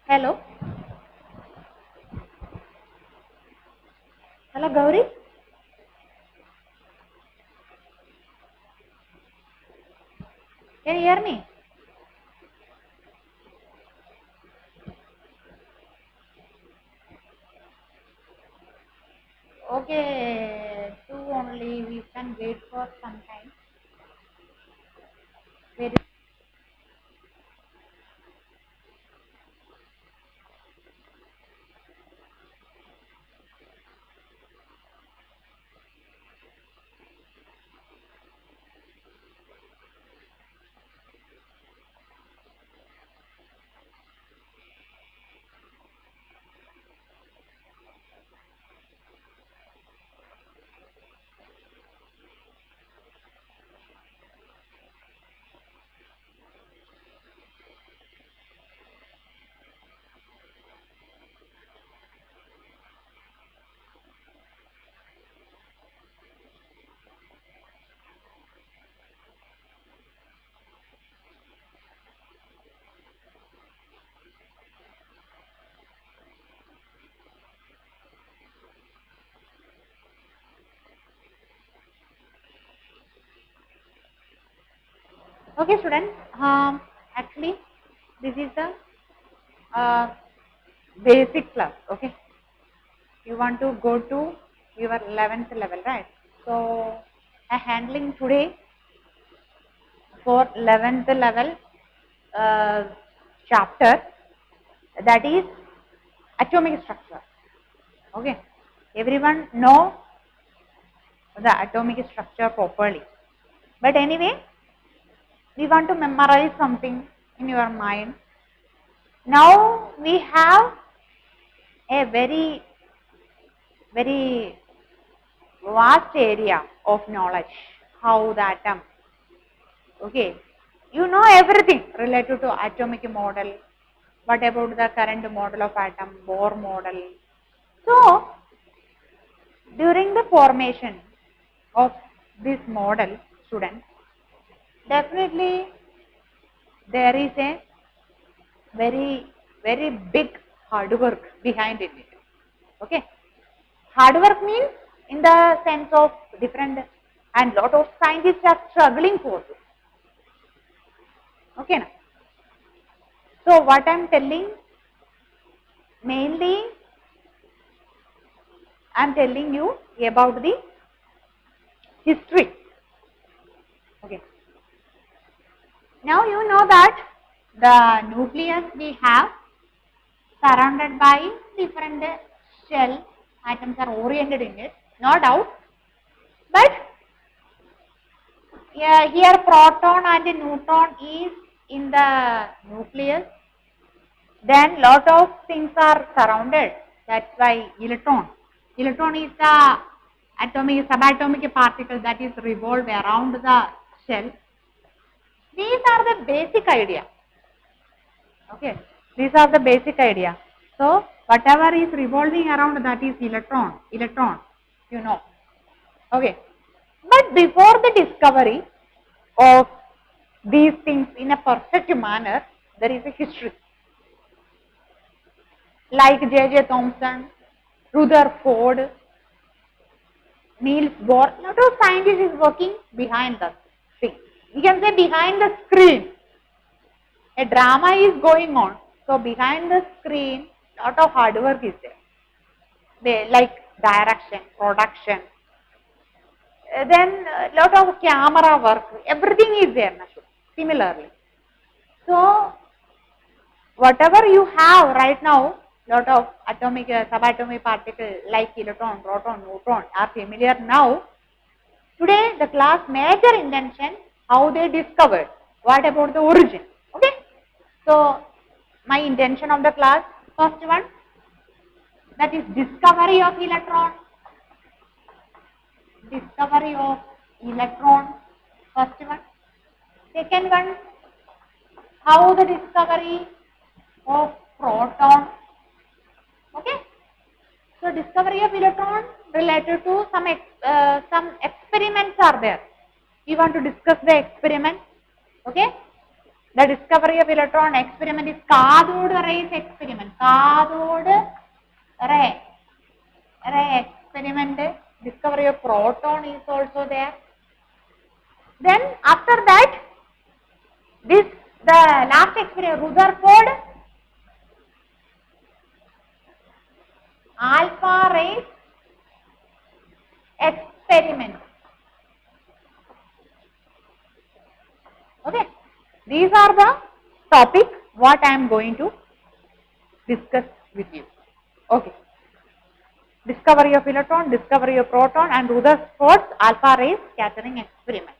Hello. Hello, Gauri. Can you hear me? Okay, two only. We can wait for some time. Wait. Okay, students. Actually, this is the uh, basic class. Okay, you want to go to your 11th level, right? So, I handling today for 11th level uh, chapter, that is atomic structure. Okay, everyone know the atomic structure properly. But anyway, we want to memorize something in your mind. Now we have a very vast area of knowledge how the atom. Okay, you know everything related to atomic model. What about the current model of atom, Bohr model? So during the formation of this model, students, definitely there is a very big hard work behind it. Okay, hard work means in the sense of different, and lot of scientists are struggling for this. Okay, now, so what I'm telling, mainly I'm telling you about the history. Okay, now you know that the nucleus we have surrounded by different shell, atoms are oriented in it, no doubt. But yeah, here proton and neutron is in the nucleus. Then lot of things are surrounded. That's why electron. Electron is the atomic subatomic particle that is revolved around the shell. These are the basic idea. Okay, these are the basic idea. So whatever is revolving around, that is electron. Electron, you know. Okay, but before the discovery of these things in a perfect manner, there is a history. Like J.J. Thomson, Rutherford, Niels Bohr, lot of scientists is working behind the thing. You can say behind the screen. A drama is going on. So behind the screen, lot of hard work is there. They like direction, production, then lot of camera work, everything is there. Similarly, so whatever you have right now, lot of atomic, subatomic particle like electron, proton, neutron are familiar now. Today the class major intention how they discovered, what about the origin. Okay, so my intention of the class, first one, that is discovery of electron, first one. Second one, how the discovery of proton. Okay, so discovery of electron related to some experiments are there. We want to discuss the experiment. Okay, the discovery of electron experiment is Kadooda rays experiment. Cathode ray experiment, discovery of proton is also there. Then after that, the last experiment, Rutherford alpha rays experiment. Okay, these are the topics what I am going to discuss with you. Okay, discovery of electron, discovery of proton, and Rutherford's alpha rays scattering experiment.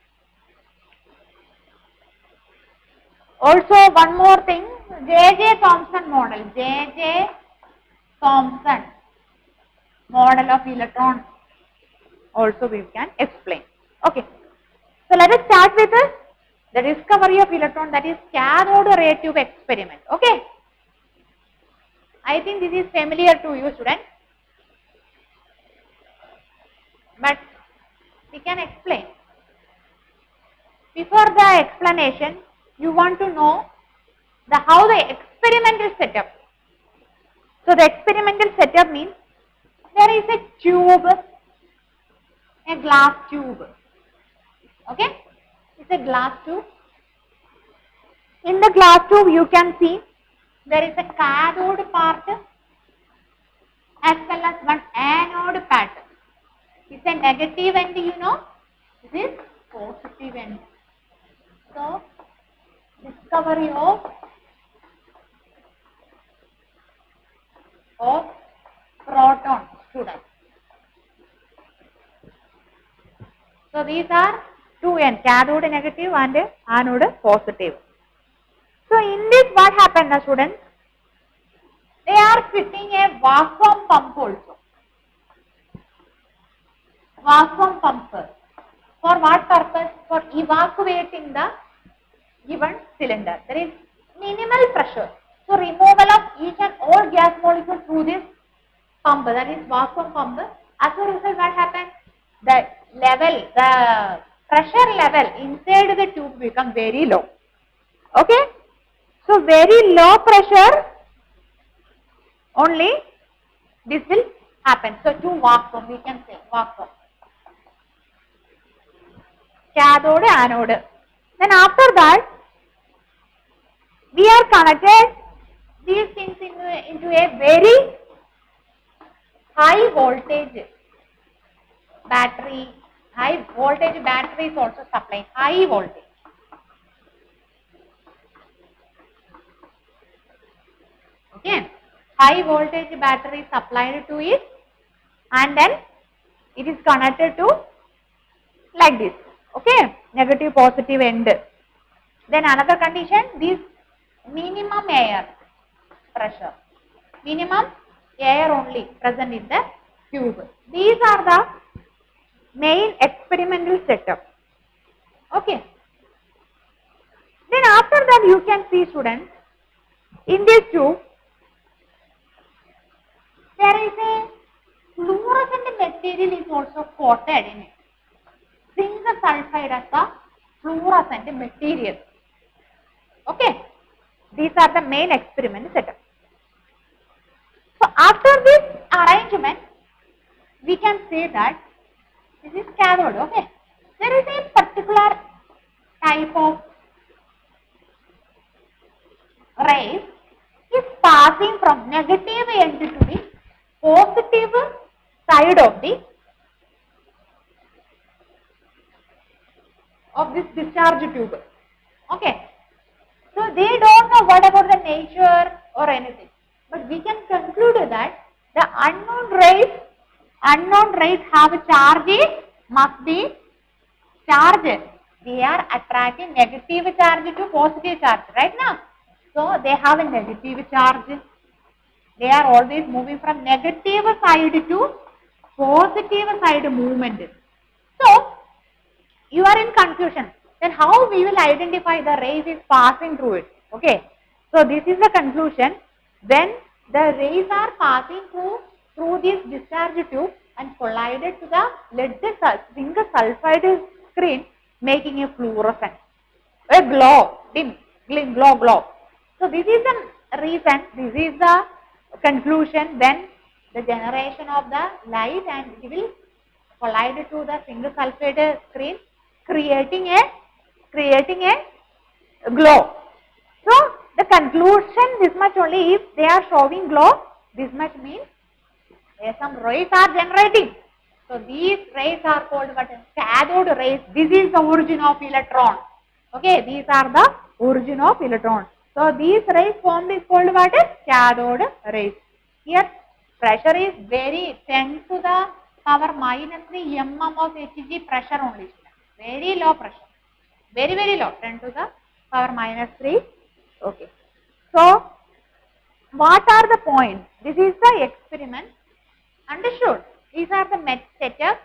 Also, one more thing, J.J. Thomson model, J.J. Thomson model of electron also we can explain. Okay, so let us start with the discovery of electron, that is cathode ray tube experiment. Okay, I think this is familiar to you students, but we can explain. Before the explanation, you want to know how the experimental setup. So the experimental setup means there is a tube, a glass tube. Okay, it's a glass tube. In the glass tube you can see there is a cathode part as well as one anode part. It's a negative end, you know, this is positive end. So discovery of proton, students. So these are two ends, cathode negative and anode positive. So in this what happened, students? They are fitting a vacuum pump also. Vacuum pump. For what purpose? For evacuating the given cylinder. There is minimal pressure. So removal of each and all gas molecules through this pump, that is vacuum pump. As a result, what happens? The pressure level inside the tube becomes very low. Okay? So very low pressure only this will happen. So to vacuum, we can say vacuum. Cathode, anode. Then after that, we are connected these things into a very high voltage battery. High voltage battery is also supplying high voltage. Okay, high voltage battery is supplied to it, and then it is connected to like this. Okay, negative positive end. Then another condition, this minimum air pressure, minimum air only present in the tube. These are the main experimental setup. Okay. Then after that you can see, students, in this tube there is a fluorescent material is also coated in it. Zinc sulfide as a fluorescent material. Okay. These are the main experiment setup. So after this arrangement, we can say that this is cathode. Okay. There is a particular type of rays is passing from negative end to the positive side of this discharge tube. Okay. So they don't know what about the nature or anything. But we can conclude that the unknown rays have a charge, must be charged. They are attracting negative charge to positive charge, right now. So they have a negative charge. They are always moving from negative side to positive side movement. So you are in confusion. Then how we will identify the rays is passing through it? Okay. So this is the conclusion. When the rays are passing through this discharge tube and collided to the zinc sulfide screen, making a fluorescent, a glow, dim, glow. So this is the reason, this is the conclusion, then the generation of the light, and it will collide to the zinc sulfide screen, creating a glow. So the conclusion this much only, if they are showing glow, this much means some rays are generating. So these rays are called what? Cathode rays. This is the origin of electron. Okay, these are the origin of electron. So these rays formed is called what? Cathode rays. Here pressure is very 10 to the power minus 3 mm of Hg pressure only. Very low pressure. Very low. 10 to the power minus 3. Okay. So what are the points? This is the experiment. Understood. These are the setup.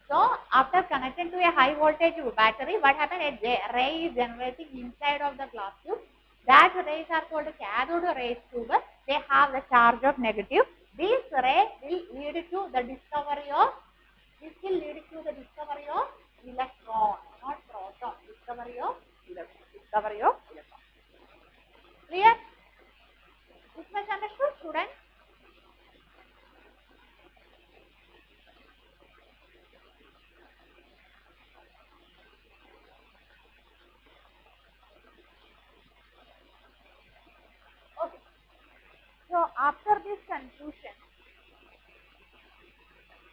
So after connecting to a high voltage battery, what happens? A ray is generating inside of the glass tube. That rays are called cathode rays tube. They have the charge of negative. This ray will lead to the discovery of electron, not proton. Discovery of electron. Clear? This much understood, students? Okay. So after this conclusion,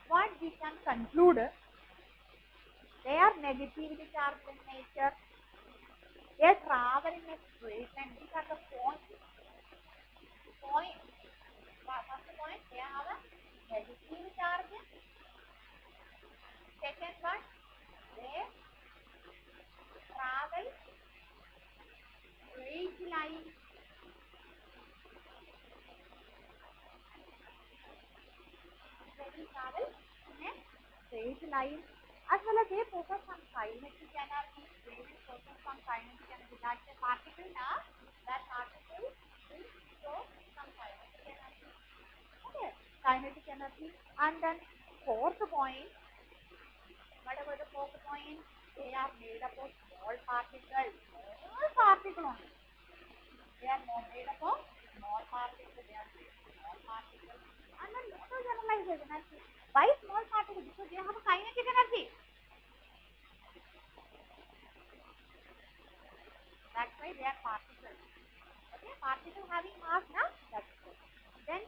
what we can conclude? They are negatively charged in nature. They travel in a straight line. These are the points. First point, they have a negative charge. Second one, they travel straight line. They will travel in a straight line. As well as they possess some kinetic energy. They will possess some kinetic energy. That's a particle now. That particle will show some kinetic energy. Okay, kinetic energy. And then fourth point, whatever the fourth point, they are made up of small particles. Small particle only. They are not made up of small particles. They are made of small particles. And then auto generalization energy. Why small particles? Because they have a kinetic energy. That's why they are particles. Okay, particle having mass now. That's it. Then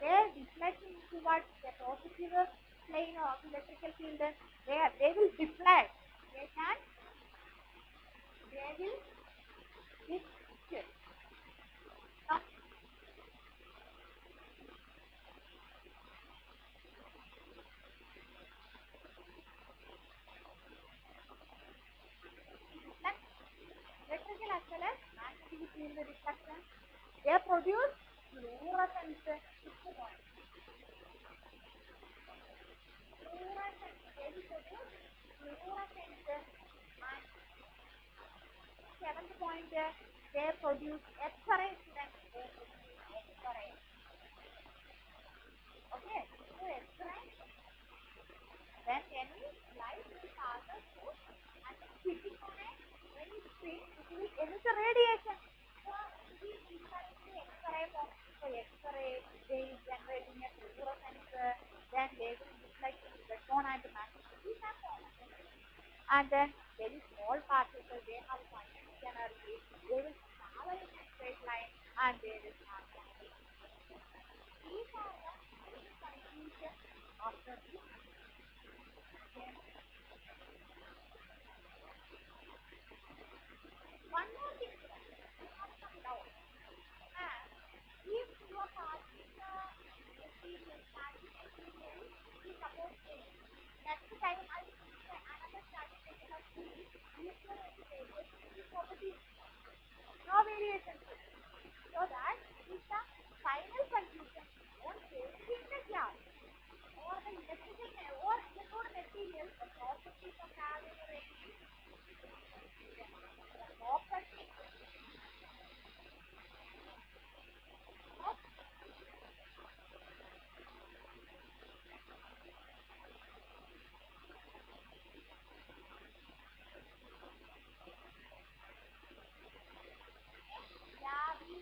they deflect towards the positive plane of electrical field. They will deflect. They will shift. Now, electrical as well as magnetic field reflection. They produce fluorescence. Fluorescence. They will produce fluorescence. And seventh point, they produce X-ray. X-ray. Okay, so X-ray. Then any light will pass through and hitting on a very screen, it will emit a radiation. So it is differently X-ray form. So X-ray, they is generating a fluorescence, then they will reflect electron and magnetic form. And then there is small particles, they have kinetic energy, they will travel in a straight line and they will have kinetic. These are the conclusions after this. One more thing, you have some doubt. And if you are passing the material, is about change. Next time I will say another classification of field. If you are able properties, no variation. So that is the final conclusion on changing the class or the electrical or electrode materials, the properties of having a radiation. The property of yeah, we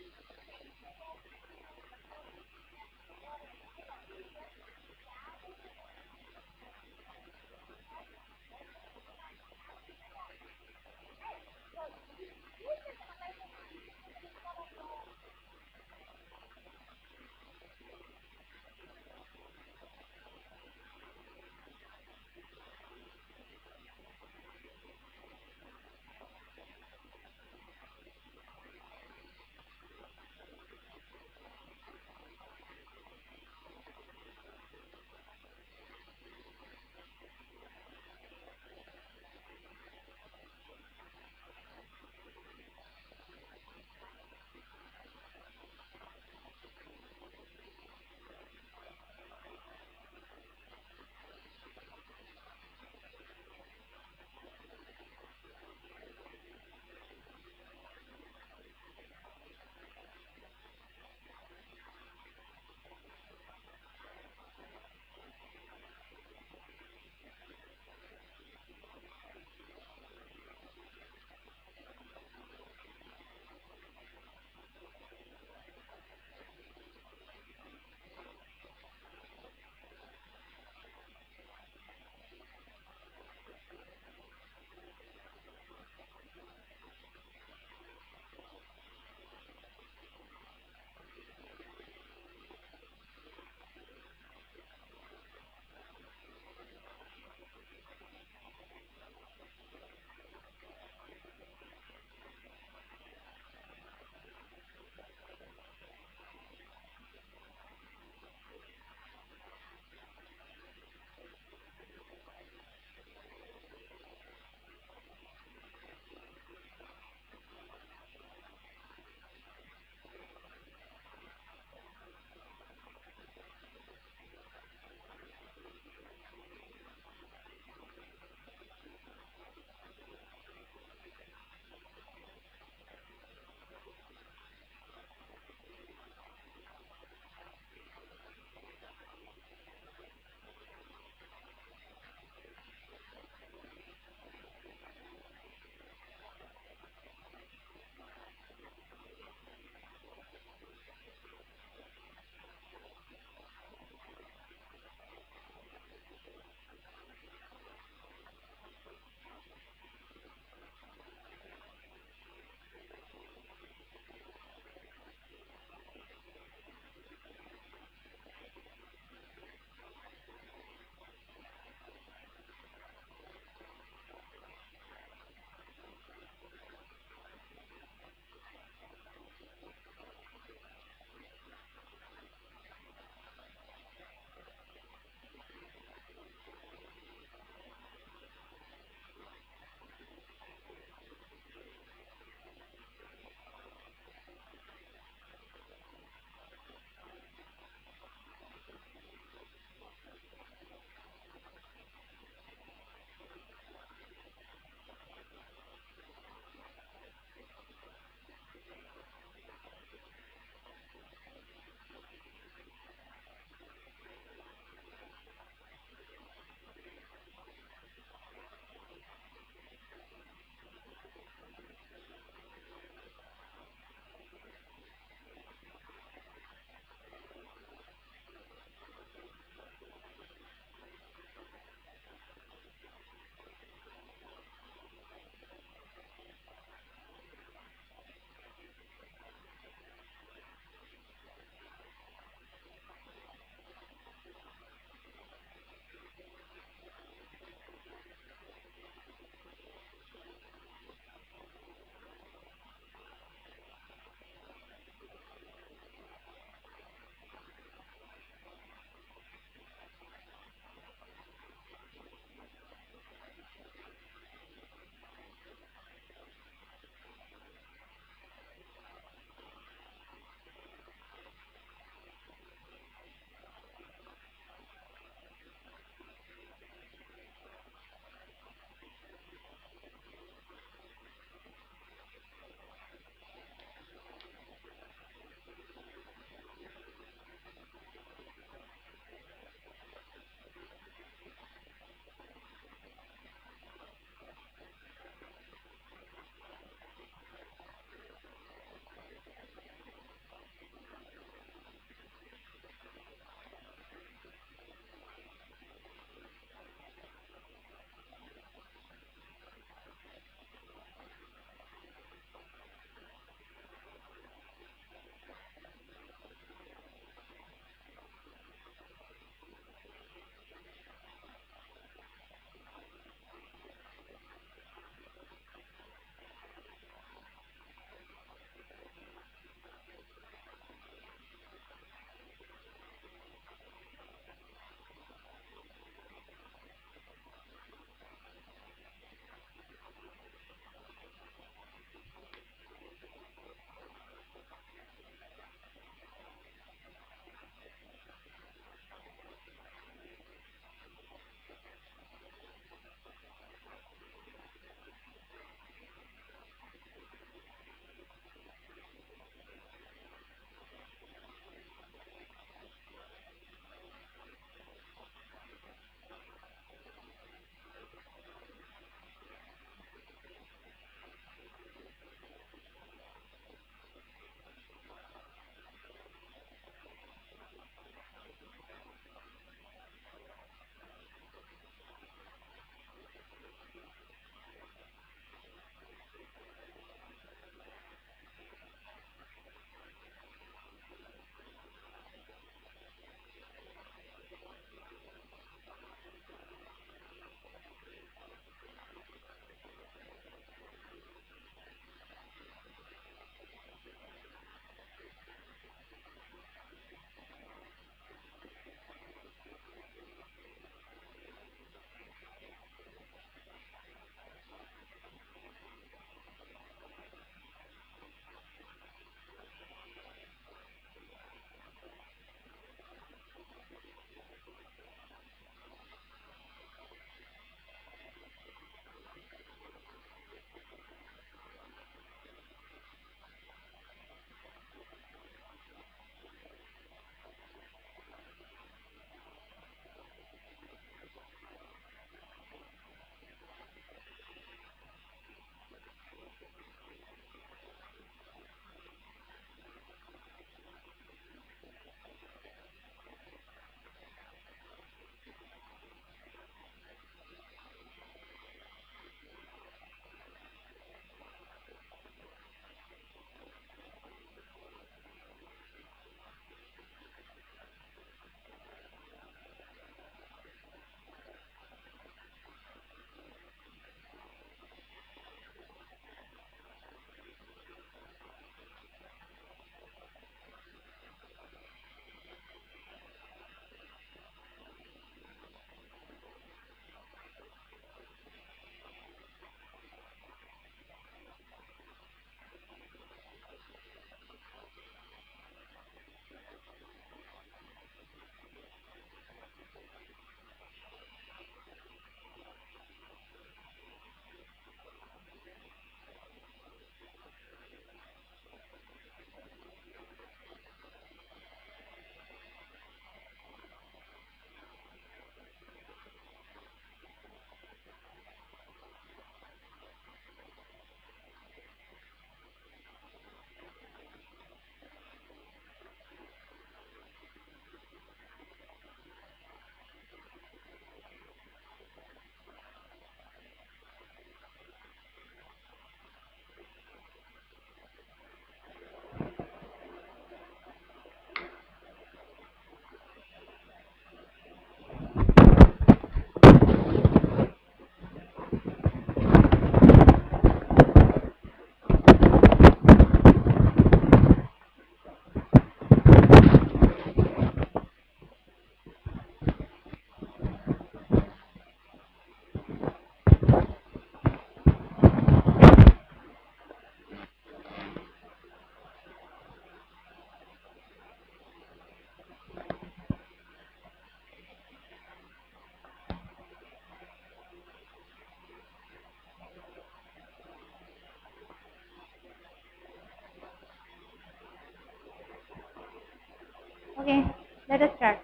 Okay, let us start.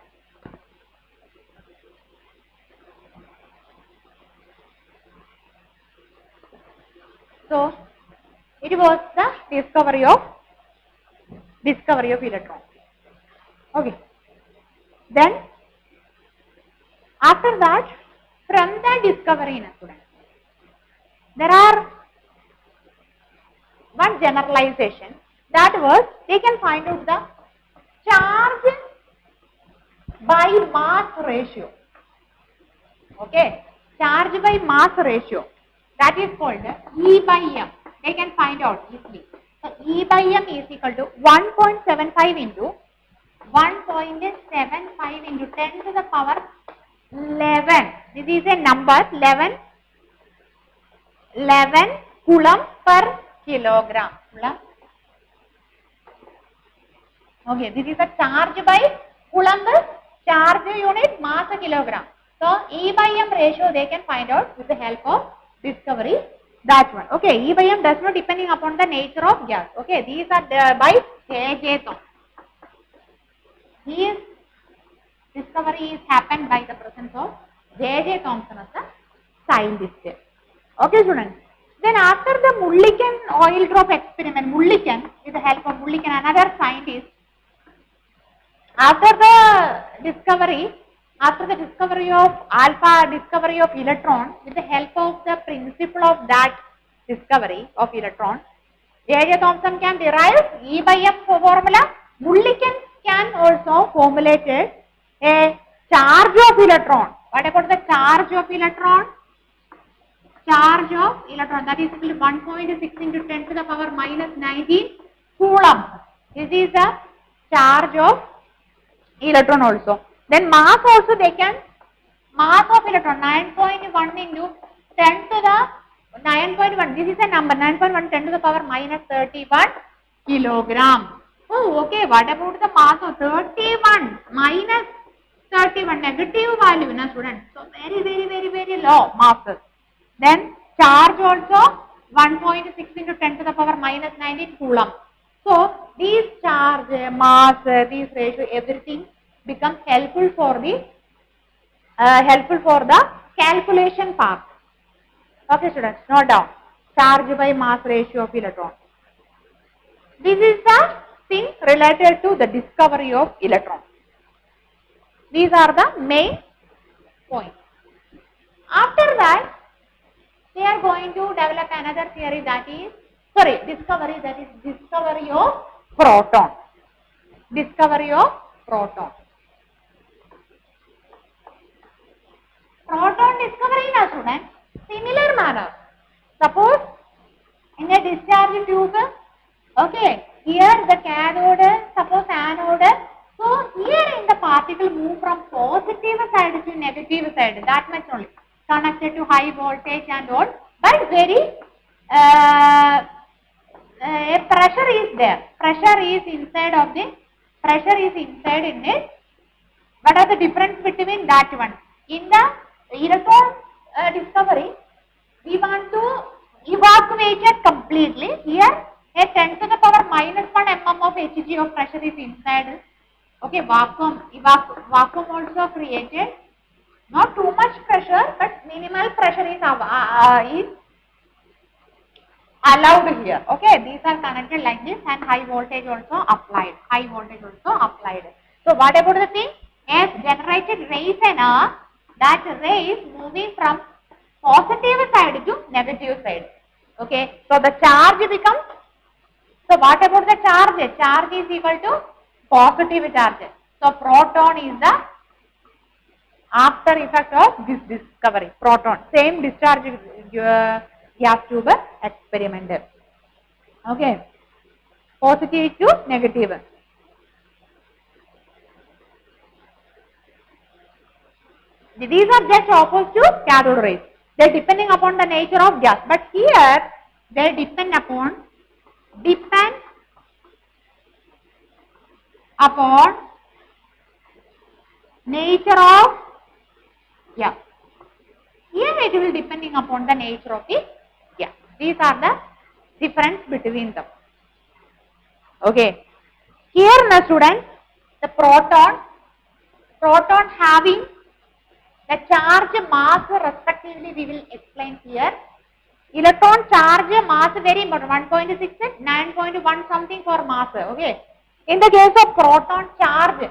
So, it was the discovery of electron. Okay. Then, after that, from the discovery, there are one generalization, that was they can find out the charge by mass ratio. Okay, charge by mass ratio, that is called E by M. They can find out easily. So E by M is equal to 1.75 into 1.75 into 10 to the power 11. This is a number 11 coulomb per kilogram. Okay, this is the charge by coulomb, charge unit, mass kilogram. So E by M ratio they can find out with the help of discovery, that one. Okay, E by M does not depending upon the nature of gas. Okay, these are by J.J. Thomson. His discovery is happened by the presence of J.J. Thomson as a scientist. Okay, students. Then after the Mulliken oil drop experiment, Mulliken, with the help of Mulliken, another scientist, after the discovery of electron, with the help of the principle of that discovery of electron, J.J. Thomson can derive E by M formula. Mulliken can also formulate a charge of electron. What about the charge of electron? Charge of electron, that is equal to 1.6 into 10 to the power minus 19 coulomb. This is the charge of electron also. Then mass also they can, mass of electron 9.1 into 10 to the 9.1, this is a number 9.1 10 to the power minus 31 kilogram. Oh, okay, what about the mass of 31 minus 31, negative value, na students? So very low masses. Then charge also 1.6 into 10 to the power minus 19 coulomb. So these charge, mass, these ratio, everything becomes helpful for the calculation part. Okay, students, note down charge by mass ratio of electron. This is the thing related to the discovery of electron. These are the main points. After that, they are going to develop another theory, that is, discovery of proton. Discovery of proton. Proton discovery in a student, similar manner. Suppose in a discharge tube, okay, here the cathode, suppose anode. So here in the particle move from positive side to negative side, that much only, connected to high voltage and all, but very a pressure is there. Pressure is inside in it. What are the difference between that one? In the electron discovery, we want to evacuate it completely. Here, a 10 to the power minus 1 mm of Hg of pressure is inside. Okay, vacuum also created. Not too much pressure, but minimal pressure is allowed here. Okay, these are connected like this, and high voltage also applied. So what about the thing? As generated rays and that ray is moving from positive side to negative side. Okay, so the charge becomes, so what about the charge? Charge is equal to positive charge. So proton is the after effect of this discovery. Proton, same discharge gas tube experiment. Okay, positive to negative. These are just opposed to cathode rays. They depending upon the nature of gas, but here they depend upon nature of gas. Here it will depending upon the nature of the gas. These are the difference between them. Okay. Here, now students, the proton having the charge mass respectively we will explain here. Electron charge mass very important, 1.6 and 9.1 something for mass, okay. In the case of proton charge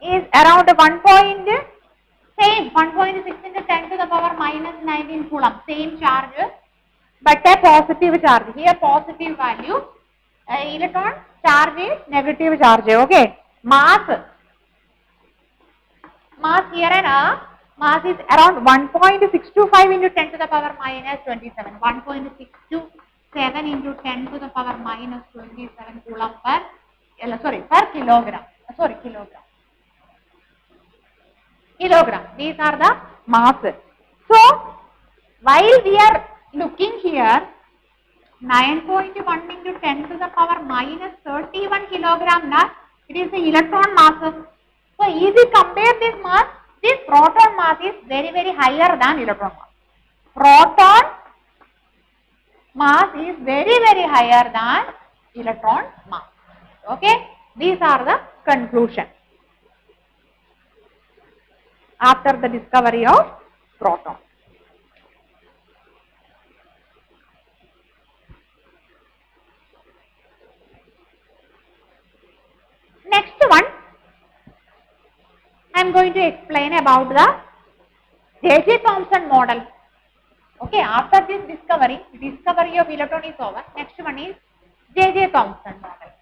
is around 1.6 into 10 to the power minus 19 coulomb, same charge, but a positive charge. Here positive value, electron charge is negative charge, okay. Mass here and mass is around 1.625 into 10 to the power minus 27, 1.627 into 10 to the power minus 27 coulomb per kilogram. Kilogram. These are the masses. So, while we are looking here, 9.1 into 10 to the power minus 31 kilogram, it is the electron masses. So, if we compare this mass, this proton mass is very, very higher than electron mass. Proton mass is very, very higher than electron mass. Okay, these are the conclusions after the discovery of proton. Next one, I am going to explain about the J.J. Thomson model. Okay, after this discovery of electron is over. Next one is J.J. Thomson model.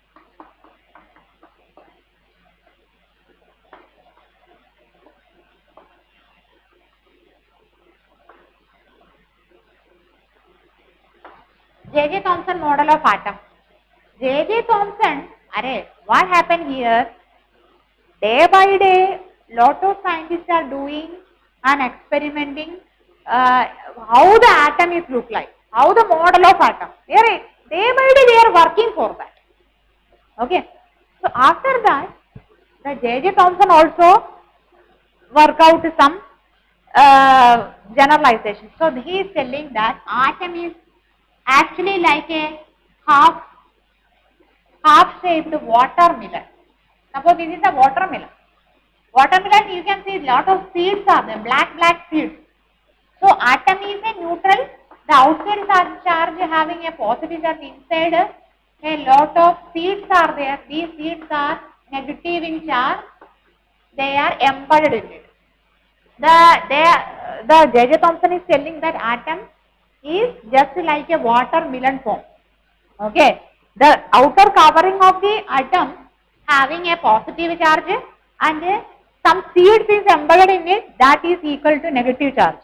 J.J. Thomson model of atom. J.J. Thomson, what happened here? Day by day, lot of scientists are doing and experimenting how the atom is look like, how the model of atom. Day by day they are working for that. Okay. So after that, the J.J. Thomson also work out some generalization. So he is telling that atom is actually like a half-shaped watermelon. Suppose this is a watermelon. Watermelon, you can see lot of seeds are there, black seeds. So atom is a neutral. The outside charge having a positive charge, inside a lot of seeds are there. These seeds are negative in charge. They are embedded in it. The J.J. Thomson is telling that atom is just like a watermelon form. Okay. The outer covering of the atom having a positive charge and some seeds is embedded in it, that is equal to negative charge.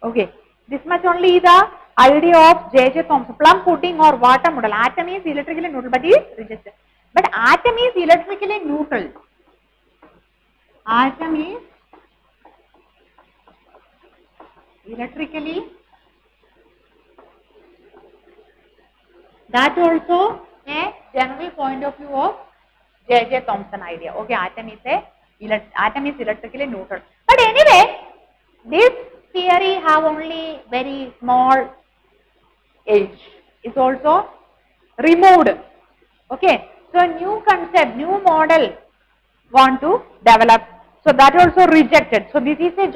Okay. This much only the idea of J.J. Thomson. Plum pudding or water model. Atom is electrically neutral but is resistant. But atom is electrically neutral. Atom is electrically, that also a general point of view of J.J. Thomson idea. Okay, atom is electrically neutral. But anyway, this theory have only very small age. It's also removed. Okay, so new concept, new model want to develop. So that also rejected. So this is a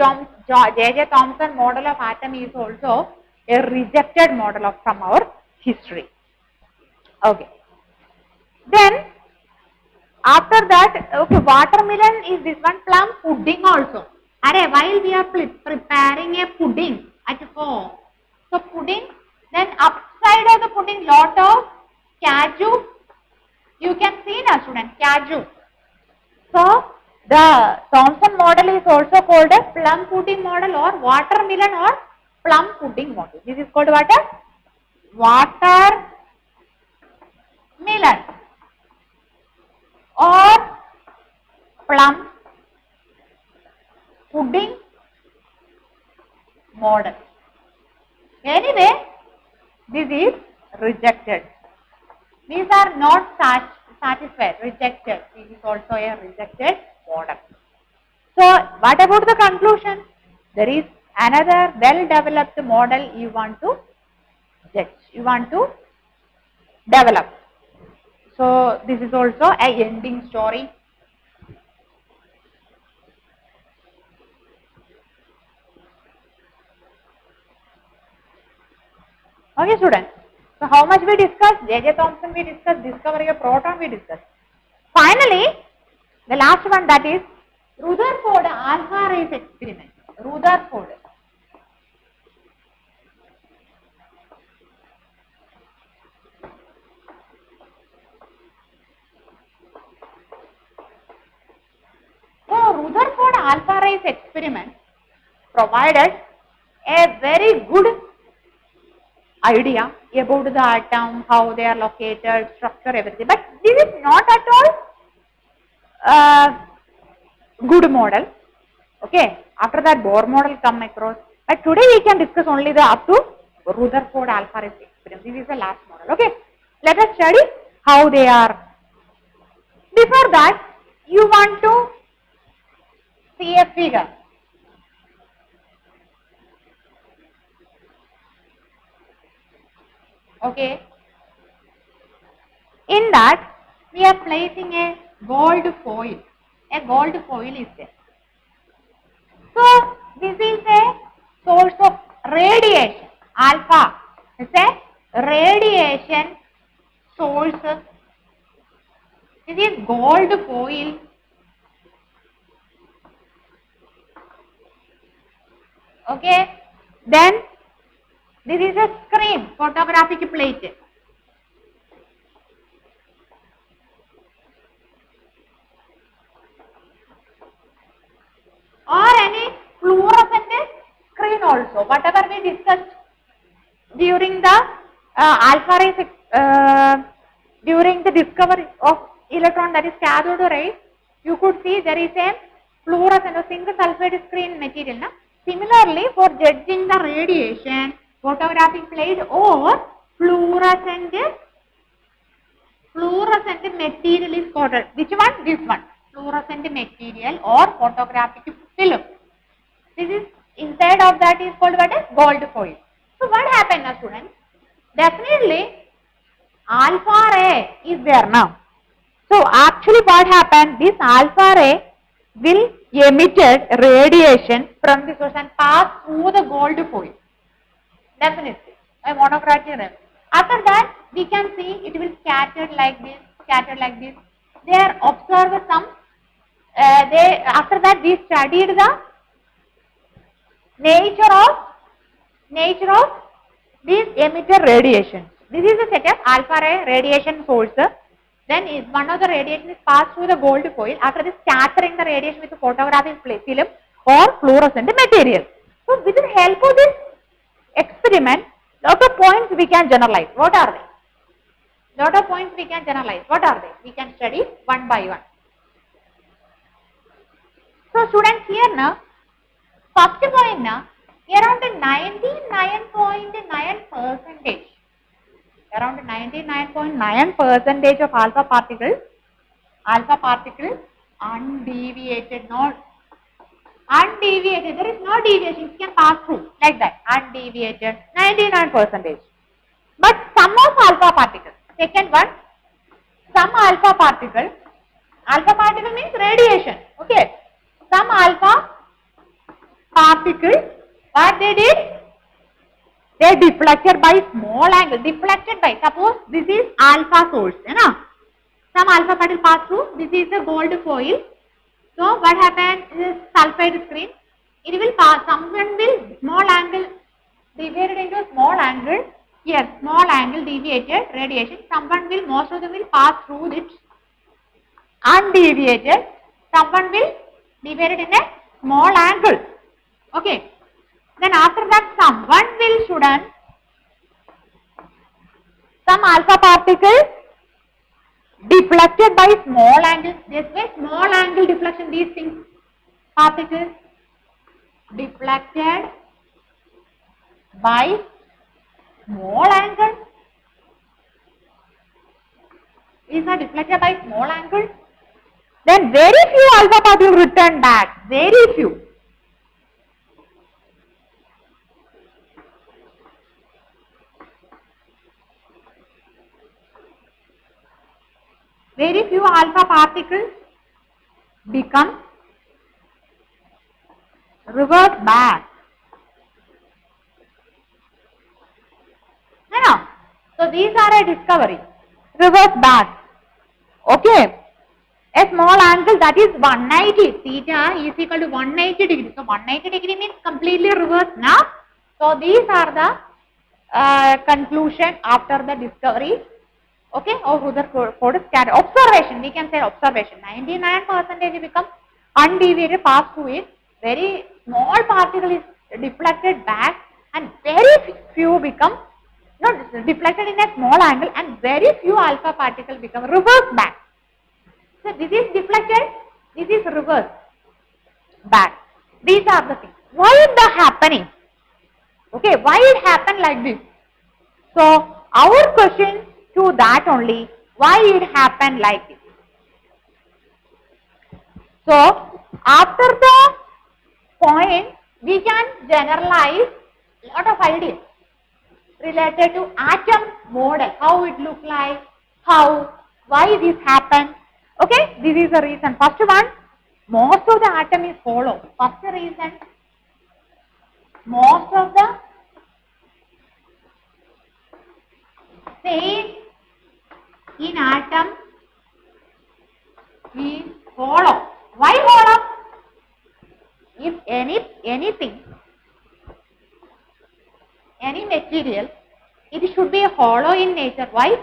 J.J. Thomson model of atom is also a rejected model from our history. Okay. Then after that, okay, watermelon is this one, plum pudding also. While we are preparing a pudding at home, so pudding, then upside of the pudding lot of cashew. You can see now, students, cashew. So the Thomson model is also called a plum pudding model or watermelon or plum pudding model. This is called what? Watermelon or plum pudding model. Anyway, this is rejected. These are not satisfied, rejected. This is also a rejected model. So, what about the conclusion? There is another well-developed model you want to judge. You want to develop. So this is also a ending story. Okay, students. So how much we discussed? J.J. Thomson we discussed, discovery of proton we discussed. Finally, the last one, that is Rutherford alpha rays experiment. Rutherford. So Rutherford alpha rays experiment provided a very good idea about the atom, how they are located, structure, everything. But this is not at all good model. Okay. After that, Bohr model come across. But today we can discuss only the up to Rutherford alpha rays experiment. This is the last model. Okay. Let us study how they are. Before that, you want to see a figure. Okay. In that, we are placing a gold foil. A gold foil is there. So, this is a source of radiation. Alpha is a radiation source. This is gold foil. Okay. Then, this is a screen, photographic plate. Or any fluorescent screen also, whatever we discussed during the alpha rays, during the discovery of electron, that is cathode rays, you could see there is a fluorescent or zinc sulfide screen material. Na? Similarly, for judging the radiation, photographic plate or fluorescent material is called. Which one? This one. Fluorescent material or photographic film. This is inside of that is called what is gold foil. So what happened now, students? Definitely alpha ray is there now. So actually what happened? This alpha ray will emitted radiation from the source and pass through the gold foil. Definitely a monocratic ray. After that we can see it will scattered like this, scattered like this. They are observed some. After that we studied the nature of these emitter radiation. This is the set of alpha ray radiation source. Then one of the radiation is passed through the gold foil. After this, scattering the radiation with the photographic film or fluorescent material. So with the help of this experiment, lot of points we can generalize. What are they? Lot of points we can generalize. What are they? We can study one by one. So students, here now, first point now, around 99.9%, around 99.9% of alpha particles undeviated, not undeviated, there is no deviation, it can pass through like that, undeviated, 99%. But some of alpha particles, second one, some alpha particle means radiation, okay, some alpha particles, what they did? They deflected by small angle. Deflected by, suppose this is alpha source, you know. Some alpha particle pass through. This is a gold foil. So what happened? This sulfide screen. It will pass. Someone will small angle deviated into a small angle. Yes, small angle deviated radiation. Someone will, most of them will pass through it undeviated. Someone will deviated in a small angle. Okay. Then after that, someone will student, some alpha particles deflected by small angle. This way, small angle deflection, these things, particles deflected by small angle. These are deflected by small angle. Then very few alpha particles return back. Very few. very few alpha particles become reverse back. So these are a discovery. Reverse back. Okay. A small angle that is 180. Theta is equal to 180 degree. So 180 degree means completely reverse now. So these are the conclusion after the discovery. Okay. Of Rutherford scatter. Observation. We can say observation. 99% become undeviated pass through it. Very small particle is deflected back and very few become deflected in a small angle and very few alpha particles become reverse back. So this is deflected, this is reverse back. These are the things. Why is that happening? Okay, why it happened like this? So our question to that only, why it happened like this? So after the point, we can generalize lot of ideas related to atom model, how it look like, why this happened. Okay, this is the reason. First one, most of the atom is hollow. First reason, most of the space in atom is hollow. Why hollow? If anything, any material, it should be hollow in nature. Why?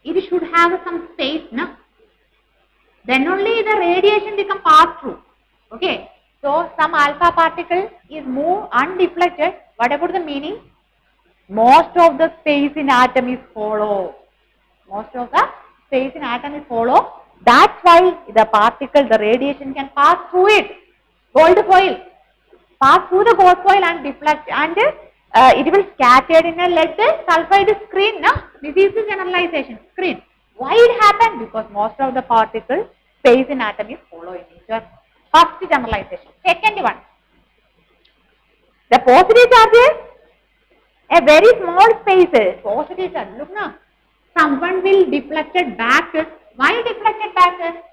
It should have some space, no? Then only the radiation become pass through. Okay. So some alpha particle is move undeflected. What about the meaning? Most of the space in atom is hollow. Most of the space in atom is hollow. That's why the particle, the radiation can pass through it. Gold foil. Pass through the gold foil and deflect and it will scatter in a lead sulfide screen. No? This is the generalization screen. Why it happened? Because most of the particles space in atom is hollow in nature. First generalization. Second one. The positive charges, a very small space. Positive charge. Look now. Someone will deflected back. Why deflected back?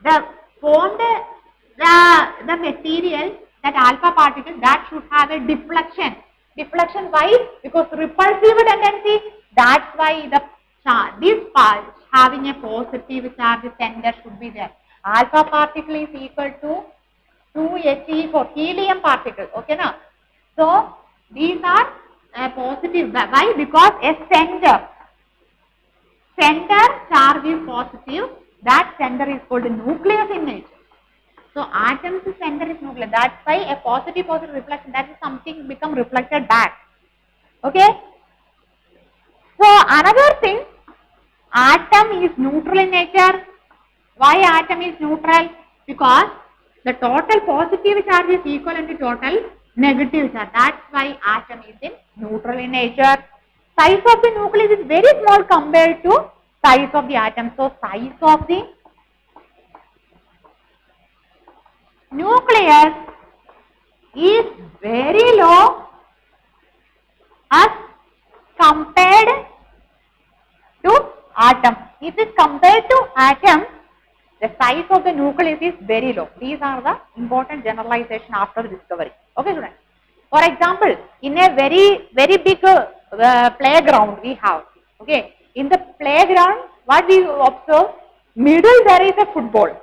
The formed the material, that alpha particle, that should have a deflection. Deflection, why? Because repulsive tendency. That's why this part having a positive charge center should be there. Alpha particle is equal to 2He for helium particle. Okay now. So these are positive. Why? Because a center charge is positive. That center is called nucleus in nature. So atom's center is nucleus. That's why a positive reflection, that is something become reflected back. Okay. So another thing, atom is neutral in nature. Why atom is neutral? Because the total positive charge is equivalent to total negative charge. That's why atom is in neutral in nature. Size of the nucleus is very small compared to size of the atom. So size of the nucleus is very low as compared to atom. If it compared to atom, the size of the nucleus is very low. These are the important generalization after the discovery. Okay, students. For example, in a very big playground we have. Okay, in the playground, what we observe? Middle there is a football.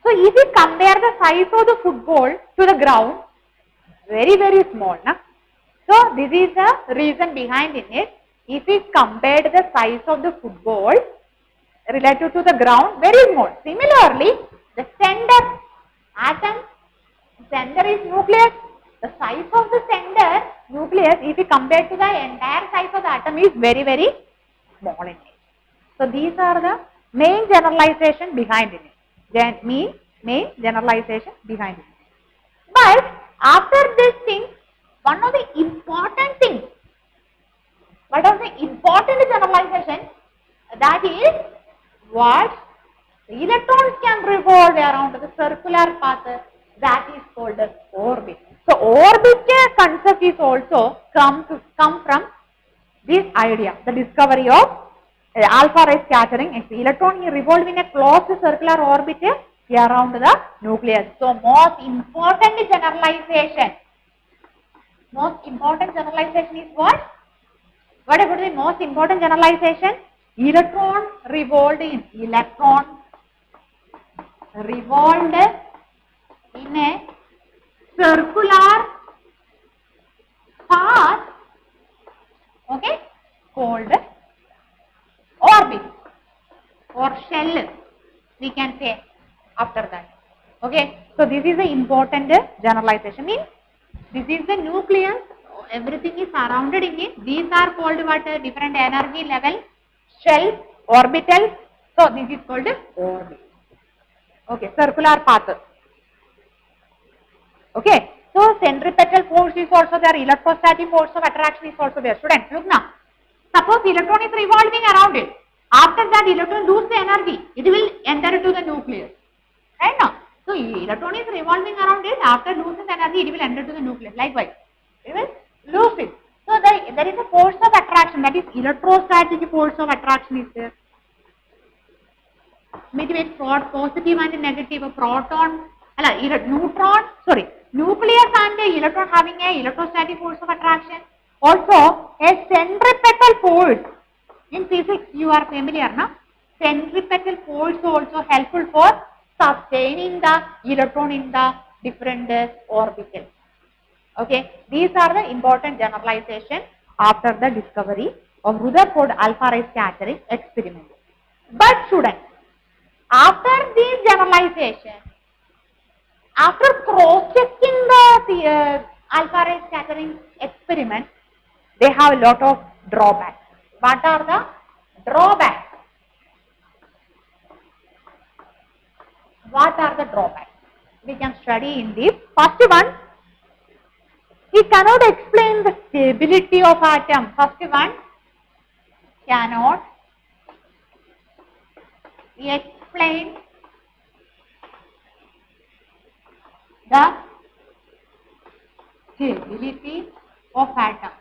So if we compare the size of the football to the ground, very small. Na? So this is the reason behind in it. If we compared the size of the football relative to the ground, very small. Similarly, the center, atom, center is nucleus. The size of the center, nucleus, if we compare to the entire size of the atom, is very small in it. So these are the main generalization behind in it. Main generalization behind it. But after this thing, one of the important things, what are the important generalization? That is what? The electrons can revolve around the circular path. That is called as orbit. So orbit concept is also come from this idea, the discovery of alpha ray scattering. Electron is revolve in a closed circular orbit around the nucleus. So most important generalization is what? What about the most important generalization? Electron revolved in a circular path, okay, called orbit or shell, we can say after that. Okay, so this is the important generalization. Means this is the nucleus, everything is surrounded in it. These are called what? Different energy level, shell, orbital. So this is called orbit. Okay, circular path. Okay, so centripetal force is also there, electrostatic force of attraction is also there. Students, look now. Suppose electron is revolving around it. After that, electron loses the energy. It will enter into the nucleus. Right now. So electron is revolving around it. After losing energy, it will enter to the nucleus. Likewise, it will lose it. So there is a force of attraction, that is electrostatic force of attraction is there. Between positive and negative proton, nucleus and electron having a electrostatic force of attraction. Also, a centripetal force. In physics, you are familiar, na? Centripetal force also helpful for sustaining the electron in the different orbitals. Okay, these are the important generalization after the discovery of Rutherford alpha ray scattering experiment. But students, after these generalization, after cross-checking the alpha ray scattering experiment, they have a lot of drawbacks. What are the drawbacks? What are the drawbacks? We can study in this. First one, he cannot explain the stability of atom. First one, cannot explain the stability of atom.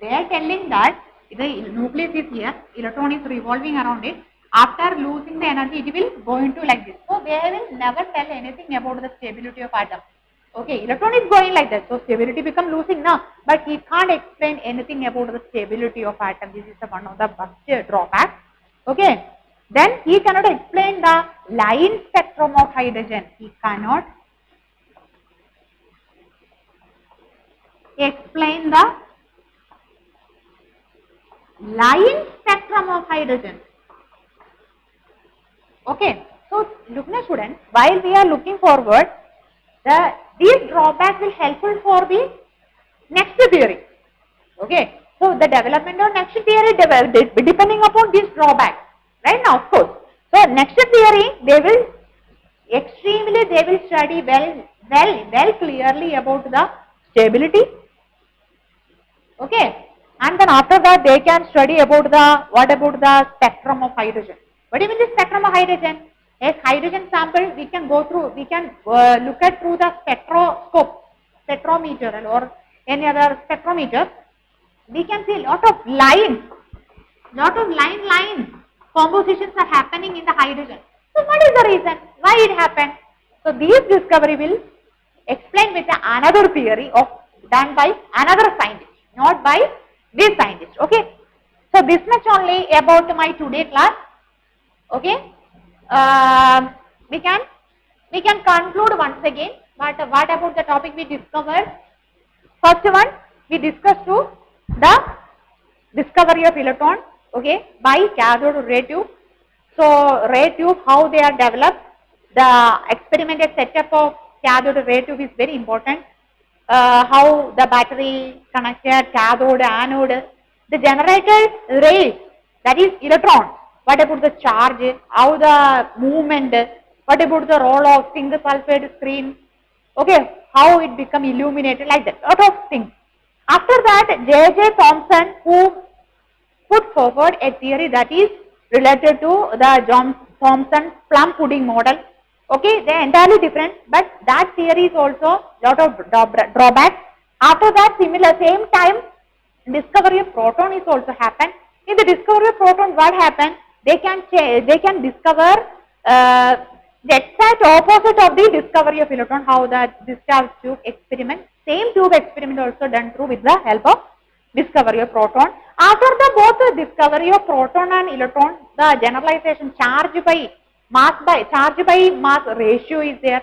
They are telling that the nucleus is here, electron is revolving around it. After losing the energy, it will go into like this. So they will never tell anything about the stability of atom. Okay, electron is going like that, so stability become losing now. But he can't explain anything about the stability of atom. This is the one of the first drawback. Okay, then he cannot explain the line spectrum of hydrogen. He cannot explain the line spectrum of hydrogen. Okay, so look now students, while we are looking forward, these drawbacks will helpful for the next theory. Okay, so the development of next theory depending upon these drawbacks. Right now, of course. So next theory, they will study well clearly about the stability. Okay, and then after that they can study about the spectrum of hydrogen. What do you mean the spectrum of hydrogen? A hydrogen sample we can go through, we can look at through the spectrometer or any other spectrometer. We can see lot of line compositions are happening in the hydrogen. So what is the reason? Why it happened? So this discovery will explain with another theory done by another scientist, not by this scientist. Okay. So this much only about my today class. Okay. We can conclude once again. What about the topic we discovered? First one, we discussed the discovery of electron. Okay, by cathode ray tube. So ray tube, how they are developed, the experimental setup of cathode ray tube is very important. How the battery connected, cathode, anode, the generated rays, that is electron. What about the charge? How the movement? What about the role of zinc sulfide screen? Okay, how it become illuminated, like that, lot of things. After that, J.J. Thomson, who put forward a theory that is related to the Thomson plum pudding model. Okay, they are entirely different, but that theory is also lot of drawbacks. After that, same time, discovery of proton is also happened. In the discovery of protons, what happens? They can discover the exact opposite of the discovery of electron. How that discharge tube experiment, same tube experiment also done through with the help of discovery of proton. After the both the discovery of proton and electron, the generalization charge by mass ratio is there.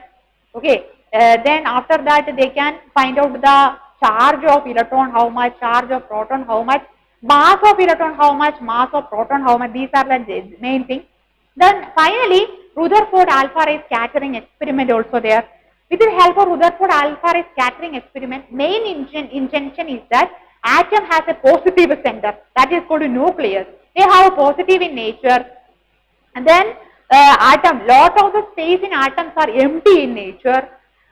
Okay. Then after that they can find out the charge of electron, how much, charge of proton, how much, mass of electron, how much, mass of proton, how much. These are the main things. Then finally, Rutherford alpha ray scattering experiment also there. With the help of Rutherford alpha ray scattering experiment, main intention is that atom has a positive center, that is called a nucleus. They have a positive in nature. And then atom, lot of the space in atoms are empty in nature.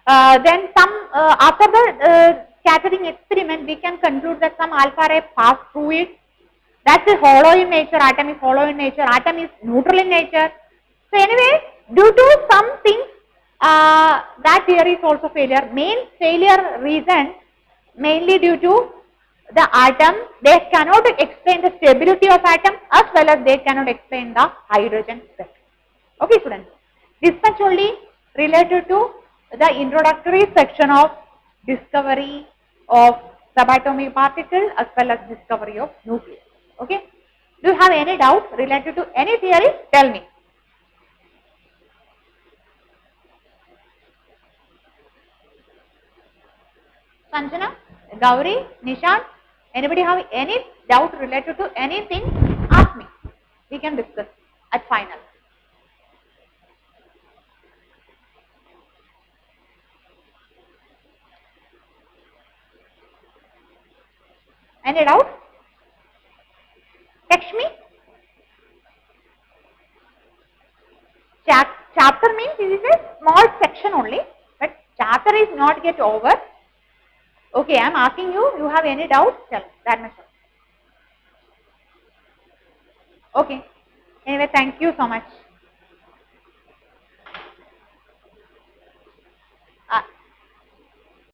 Then some after the scattering experiment, we can conclude that some alpha ray pass through it. That is hollow in nature. Atom is hollow in nature. Atom is neutral in nature. So anyway, due to some things, that theory is also failure. Main failure reason mainly due to the atom. They cannot explain the stability of atom as well as they cannot explain the hydrogen spectrum. Okay, students. This much only related to the introductory section of discovery of subatomic particle as well as discovery of nucleus. Okay. Do you have any doubt related to any theory? Tell me. Sanjana, Gauri, Nishant, anybody have any doubt related to anything? Ask me. We can discuss at final. Any doubt? Text me. Chapter means this is a small section only, but chapter is not yet over. Okay, I am asking you, you have any doubt? Tell me, that much. Okay. Anyway, thank you so much.